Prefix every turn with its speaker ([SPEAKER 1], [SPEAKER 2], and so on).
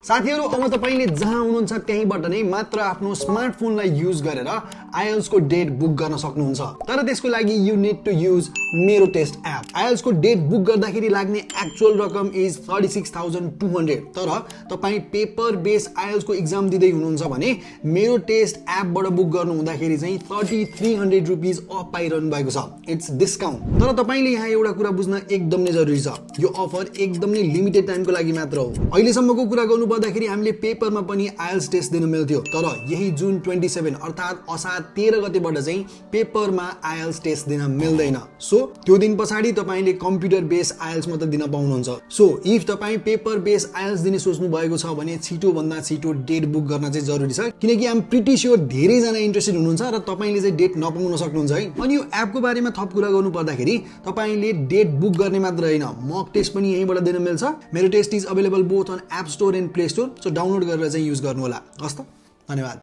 [SPEAKER 1] साथीहरु अब तपाईले जहाँ हुनुहुन्छ त्यहीबाट नै मात्र आफ्नो स्मार्टफोनलाई युज गरेर आइएल्स को डेट बुक गर्न सक्नुहुन्छ। तर त्यसको लागि यु नीड टु युज मेरो टेस्ट एप। आइएल्स को डेट बुक गर्दाखेरि लाग्ने एक्चुअल रकम इज 36,200। तर तपाई पेपर बेस आइएल्स को एक्जाम दिदै हुनुहुन्छ भने मेरो टेस्ट एपबाट बुक गर्नु हुँदाखेरि चाहिँ 3300 रुपीस अफ पाइरहनु भएको छ। It's discount. तर तपाईले यहाँ एउटा कुरा बुझ्न एकदम नै जरुरी छ, यो अफर एकदम नै लिमिटेड टाइमको लागि मात्र हो। अहिलेसम्मको कुरा गर्नु पर्दाखेरि हामीले पेपरमा पनि आइएल्स टेस्ट दिन मिल्थ्यो, तर यही जुन 27 अर्थात असार 13 गतेबाट चाहिँ पेपरमा आइएल्स टेस्ट दिन मिल्दैन। सो त्यो दिन पछाडी तपाईले कम्प्युटर बेस आइएल्स मात्र दिन पाउनुहुन्छ। सो इफ तपाई पेपर बेस आइएल्स दिने सोच्नु भएको छ भने छिटो भन्दा छिटो डेट बुक गर्न चाहिँ जरुरी छ, किनकि आइ एम प्रिटी श्योर धेरै जना इन्ट्रेस्टेड हुनुहुन्छ र तपाईले चाहिँ डेट नपाउन सक्नुहुन्छ है। अनि यो एपको बारेमा थप कुरा गर्नु पर्दाखेरि तपाईले डेट बुक गर्ने मात्र हैन, मक टेस्ट पनि यहीबाट दिन मिल्छ। मेरो test is available both on App Store and Play Store. So download गरेर चाहिँ युज गर्नु होला। हस् त, धन्यवाद।